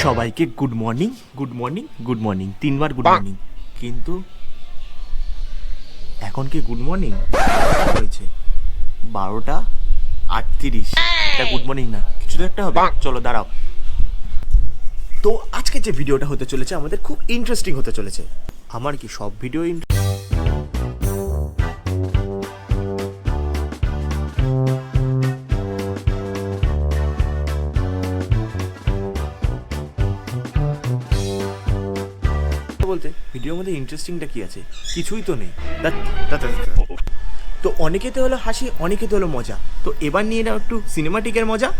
সবাইকে good morning good morning good morning, তিনবার good morning. কিন্তু এখন কি গুড মর্নিং হয়েছে 12:38? এটা গুড মর্নিং না, কিছু তো একটা হবে। চলো দাঁড়াও। তো আজকে যে ভিডিওটা হতে চলেছে আমাদের খুব ইন্টারেস্টিং হতে চলেছে। আমার কি সব ভিডিও বলতে ভিডিওর মধ্যে ইন্টারেস্টিংটা কি আছে? কিছুই তো নেই। তো অনেকেতে হলো হাসি, অনেকেতে হলো মজা। তো এবার নিয়ে নাও একটু সিনেমাটিকের মজা।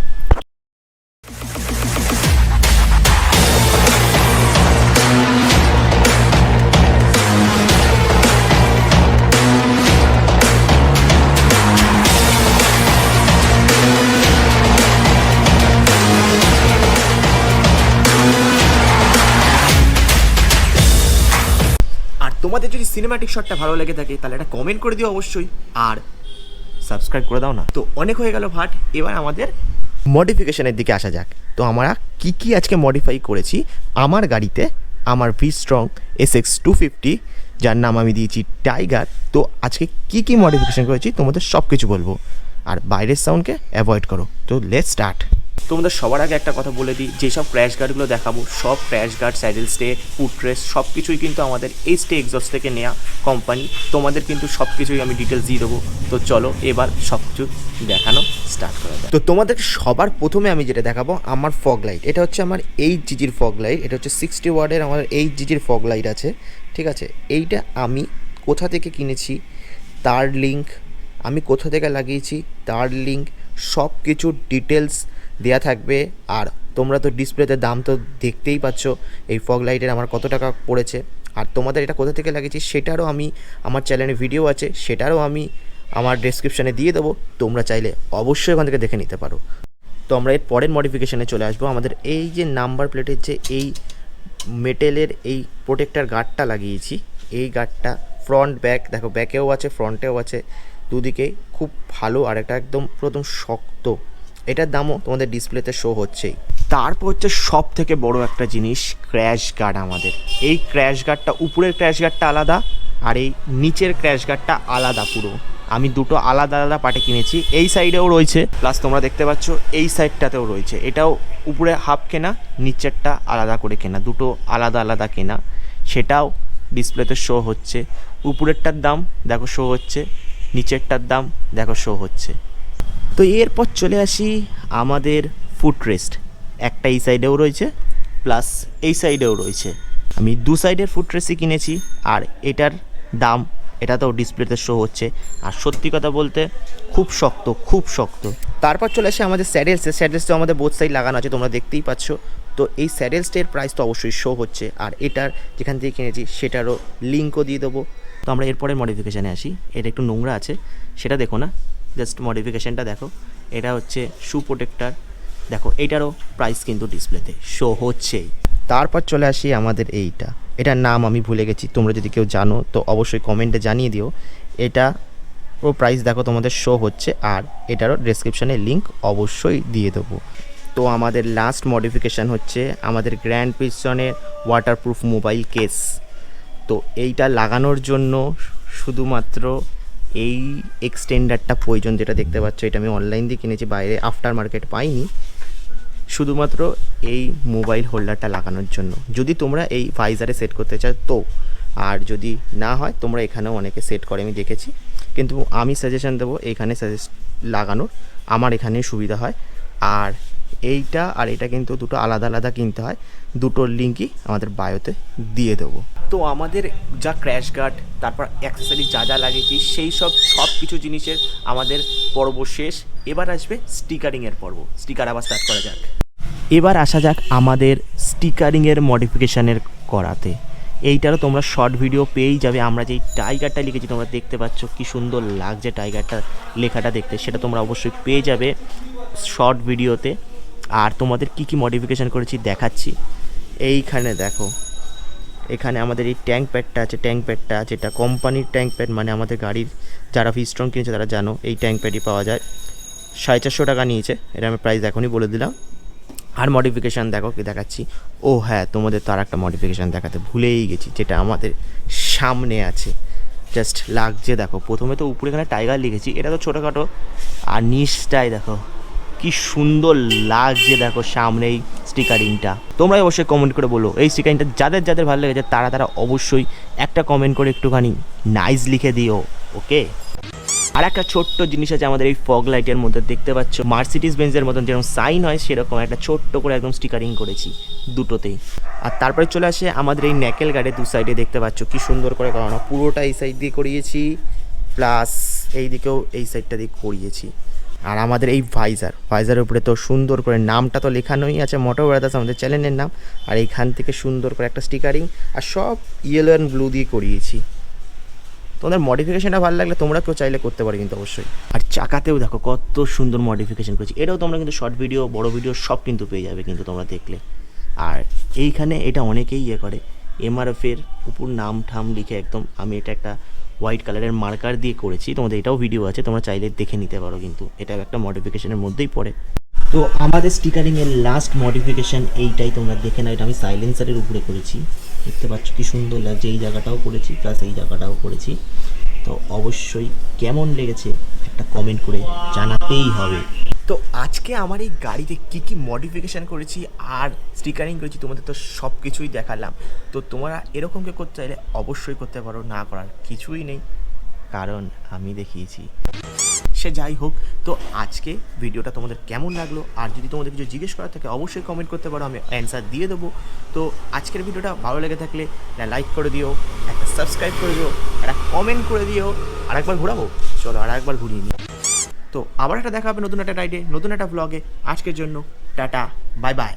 তোমাদের যদি সিনেম্যাটিক শটটা ভালো লেগে থাকে তাহলে একটা কমেন্ট করে দিও অবশ্যই, আর সাবস্ক্রাইব করে দাও না। তো অনেক হয়ে গেল ভাট, এবার আমাদের মডিফিকেশনের দিকে আসা যাক। তো আমরা কি আজকে মডিফাই করেছি আমার গাড়িতে, আমার V-Strom SX 250, যার নাম আমি দিয়েছি টাইগার। তো আজকে কি মডিফিকেশন করেছি তোমাদের সব কিছু বলবো, আর বাইরের সাউন্ডকে অ্যাভয়েড করো। তো লেটস স্টার্ট। তোমাদের সবার আগে একটা কথা বলে দিই, যেসব ক্র্যাশ গার্ডগুলো দেখাবো সব crash guard, saddle stay, footrest সব কিছুই কিন্তু আমাদের এই স্টে এক্সস্ট থেকে নেওয়া কোম্পানি। তোমাদের কিন্তু সব কিছুই আমি ডিটেলস দিয়ে দেবো। তো চলো এবার সব কিছু দেখানো স্টার্ট করা যায়। তো তোমাদের সবার প্রথমে আমি যেটা দেখাবো আমার ফগ লাইট। এটা হচ্ছে আমার 8 GGর ফগ লাইট। এটা হচ্ছে 60 ওয়াটের আমার 8 GGর ফগ লাইট আছে, ঠিক আছে। এইটা আমি কোথা থেকে কিনেছি তার লিঙ্ক, আমি কোথা থেকে লাগিয়েছি তার লিঙ্ক, সব কিছু ডিটেলস দেওয়া থাকবে। আর তোমরা তো ডিসপ্লেতে দাম তো দেখতেই পাচ্ছ এই ফগ লাইটের আমার কত টাকা পড়েছে। আর তোমাদের এটা কোথা থেকে লাগিয়েছি সেটারও আমি আমার চ্যানেলে ভিডিও আছে, সেটারও আমি আমার ডেসক্রিপশানে দিয়ে দেবো। তোমরা চাইলে অবশ্যই ওখান থেকে দেখে নিতে পারো। তো আমরা এর পরের মডিফিকেশানে চলে আসবো। আমাদের এই যে নাম্বার প্লেটের যে এই মেটেলের এই প্রোটেক্টার গার্ডটা লাগিয়েছি, এই গার্ডটা ফ্রন্ট ব্যাক দেখো, ব্যাকেও আছে ফ্রন্টেও আছে, দুদিকেই খুব ভালো। আর এটা একদম প্রথম শক্ত, এটার দামও তোমাদের ডিসপ্লেতে শো হচ্ছেই। তারপর হচ্ছে সব থেকে বড় একটা জিনিস, ক্র্যাশ গার্ড। আমাদের এই ক্র্যাশ গার্ডটা, উপরের ক্র্যাশ গার্ডটা আলাদা আর এই নিচের ক্র্যাশ গার্ডটা আলাদা। পুরো আমি দুটো আলাদা আলাদা পার্টে কিনেছি। এই সাইডেও রয়েছে, প্লাস তোমরা দেখতে পাচ্ছ এই সাইডটাতেও রয়েছে। এটাও উপরে হাফ কেনা, নিচেরটা আলাদা করে কেনা, দুটো আলাদা আলাদা কেনা। সেটাও ডিসপ্লেতে শো হচ্ছে। উপরেরটার দাম দেখো শো হচ্ছে, নিচেরটার দাম দেখো শো হচ্ছে। তো এরপর চলে আসি আমাদের ফুটরেস্ট। একটা এই সাইডেও রয়েছে, প্লাস এই সাইডেও রয়েছে। আমি দু সাইডের ফুটরেস্টই কিনেছি, আর এটার দাম এটাতেও ডিসপ্লেতে শো হচ্ছে। আর সত্যি কথা বলতে খুব শক্ত, খুব শক্ত। তারপর চলে আসে আমাদের স্যাডেলসে। স্যাডেলসটা আমাদের বোথ সাইড লাগানো আছে, তোমরা দেখতেই পাচ্ছ। তো এই স্যাডেলসটার প্রাইস তো অবশ্যই শো হচ্ছে, আর এটার যেখান থেকে কিনেছি সেটারও লিঙ্কও দিয়ে দেবো। তো আমরা এরপরের মডিফিকেশানে আসি। এটা একটু নোংরা আছে, সেটা দেখো না, জাস্ট মডিফিকেশানটা দেখো। এটা হচ্ছে শু প্রোটেক্টার, দেখো এইটারও প্রাইস কিন্তু ডিসপ্লেতে শো হচ্ছেই। তারপর চলে আসি আমাদের এইটা, এটার নাম আমি ভুলে গেছি, তোমরা যদি কেউ জানো তো অবশ্যই কমেন্টে জানিয়ে দিও। এটা ও প্রাইস দেখো তোমাদের শো হচ্ছে, আর এটারও ডেসক্রিপশানে লিঙ্ক অবশ্যই দিয়ে দেবো। তো আমাদের লাস্ট মডিফিকেশান হচ্ছে আমাদের গ্র্যান্ড পিস্টনের ওয়াটারপ্রুফ মোবাইল কেস। তো এইটা লাগানোর জন্য শুধুমাত্র এই এক্সটেন্ডারটা প্রয়োজন, যেটা দেখতে পাচ্ছ। এটা আমি অনলাইন দিয়ে কিনেছি, বাইরে আফটার মার্কেট পাইনি, শুধুমাত্র এই মোবাইল হোল্ডারটা লাগানোর জন্য। যদি তোমরা এই ভাইজারে সেট করতে চাও তো, আর যদি না হয় তোমরা এখানেও অনেকে সেট করে আমি দেখেছি, কিন্তু আমি সাজেশন দেবো এইখানে লাগানোর, আমার এখানেই সুবিধা হয়। আর এইটা আর এটা কিন্তু দুটো আলাদা আলাদা কিনতে হয়, দুটোর লিঙ্কই আমাদের বায়োতে দিয়ে দেবো। তো আমাদের যা ক্র্যাশ গার্ড, তারপর অ্যাক্সেসরিজ যা যা লাগিয়েছি সেই সব কিছু জিনিসের আমাদের পর্ব শেষ। এবার আসবে স্টিকারিংয়ের পর্ব। স্টিকার আবার স্টার্ট করা যাক। এবার আসা যাক আমাদের স্টিকারিংয়ের মডিফিকেশানের করাতে। এইটারও তোমরা শর্ট ভিডিও পেয়েই যাবে। আমরা যেই টাইগারটা লিখেছি তোমরা দেখতে পাচ্ছ কি সুন্দর লাগছে টাইগারটা লেখাটা দেখতে, সেটা তোমরা অবশ্যই পেয়ে যাবে শর্ট ভিডিওতে। আর তোমাদের কি কি মডিফিকেশান করেছি দেখাচ্ছি। এইখানে দেখো, এখানে আমাদের এই ট্যাঙ্ক প্যাডটা আছে, ট্যাঙ্ক প্যাডটা যেটা কোম্পানির ট্যাঙ্ক প্যাড, মানে আমাদের গাড়ির যারা পিস্টন কিনেছে তারা জানো এই ট্যাঙ্ক প্যাডই পাওয়া যায়। 450 টাকা নিয়েছে, এটা আমি প্রাইস এখনই বলে দিলাম। আর মডিফিকেশান দেখো কি দেখাচ্ছি। ও হ্যাঁ, তোমাদের তো আর একটা মডিফিকেশান দেখাতে ভুলেই গেছি, যেটা আমাদের সামনে আছে। জাস্ট লাগছে দেখো, প্রথমে তো উপরে এখানে টাইগার লিখেছি, এটা তো ছোটোখাটো, আর নিচটায় দেখো কি সুন্দর লাগছে দেখো সামনে এই স্টিকারিংটা। তোমরাই অবশ্যই কমেন্ট করে বলো এই স্টিকারিংটা যাদের যাদের ভালো লেগেছে তারা অবশ্যই একটা কমেন্ট করে একটুখানি নাইস লিখে দিও, ওকে। আর একটা ছোট্ট জিনিস আছে আমাদের এই ফগ লাইটের মধ্যে, দেখতে পাচ্ছ মার্সিডিজ বেঞ্জের মতন যেরকম সাইন হয় সেরকম একটা ছোট্ট করে একদম স্টিকারিং করেছি দুটোতেই। আর তারপরে চলে আসে আমাদের এই ন্যাকেল গার্ডের দু সাইডে, দেখতে পাচ্ছ কি সুন্দর করে করানো, পুরোটা এই সাইড দিয়ে করিয়েছি, প্লাস এই দিকেও এই সাইডটা দিয়ে করিয়েছি। আর আমাদের এই ভাইজারের উপরে তো সুন্দর করে নামটা তো লেখানোই আছে, মোটো ব্রাদার্স আমাদের চ্যানেলের নাম। আর এইখান থেকে সুন্দর করে একটা স্টিকারিং, আর সব ইয়েলো অ্যান্ড ব্লু দিয়ে করিয়েছি। তোমাদের মডিফিকেশনটা ভালো লাগলে তোমরা কেউ চাইলে করতে পারো কিন্তু অবশ্যই। আর চাকাতেও দেখো কত সুন্দর মডিফিকেশন করেছি, এটাও তোমরা কিন্তু শর্ট ভিডিও বড় ভিডিও সব কিন্তু পেয়ে যাবে কিন্তু তোমরা দেখলে। আর এইখানে এটা অনেকেই ইয়ে করে, এমআরএফের উপর নাম ঠাম লিখে একদম, আমি এটা একটা হোয়াইট কালারের মার্কার দিয়ে করেছি, তোমাদের এটাও ভিডিও আছে, তোমরা চাইলে দেখে নিতে পারো, কিন্তু এটাও একটা মডিফিকেশনের মধ্যেই পড়ে। তো আমাদের স্টিকারিংয়ের লাস্ট মডিফিকেশান এইটাই, তোমরা দেখে নাও, এটা আমি সাইলেন্সারের উপরে করেছি, দেখতে পাচ্ছ কি সুন্দর লাগছে। এই জায়গাটাও করেছি, প্লাস এই জায়গাটাও করেছি। তো অবশ্যই কেমন লেগেছে একটা কমেন্ট করে জানাতেই হবে। তো আজকে আমার এই গাড়িতে কী কী মডিফিকেশান করেছি আর স্টিকারিং করেছি তোমাদের তো সব কিছুই দেখালাম। তো তোমরা এরকম কেউ করতে চাইলে অবশ্যই করতে পারো, না করার কিছুই নেই, কারণ আমি দেখিয়েছি। সে যাই হোক, তো আজকে ভিডিওটা তোমাদের কেমন লাগলো, আর যদি তোমাদের কিছু জিজ্ঞেস করার থাকে অবশ্যই কমেন্ট করতে পারো, আমি অ্যান্সার দিয়ে দেবো। তো আজকের ভিডিওটা ভালো লেগে থাকলে লাইক করে দিও, একটা সাবস্ক্রাইব করে দিও, একটা কমেন্ট করে দিও। আর একবার ঘোরাবো, চলো আর একবার ঘুরিয়ে নিই। তো আবার একটা দেখা হবে নতুন একটা রাইডে, নতুন একটা ব্লগে। আজকের জন্য টাটা, বাই বাই।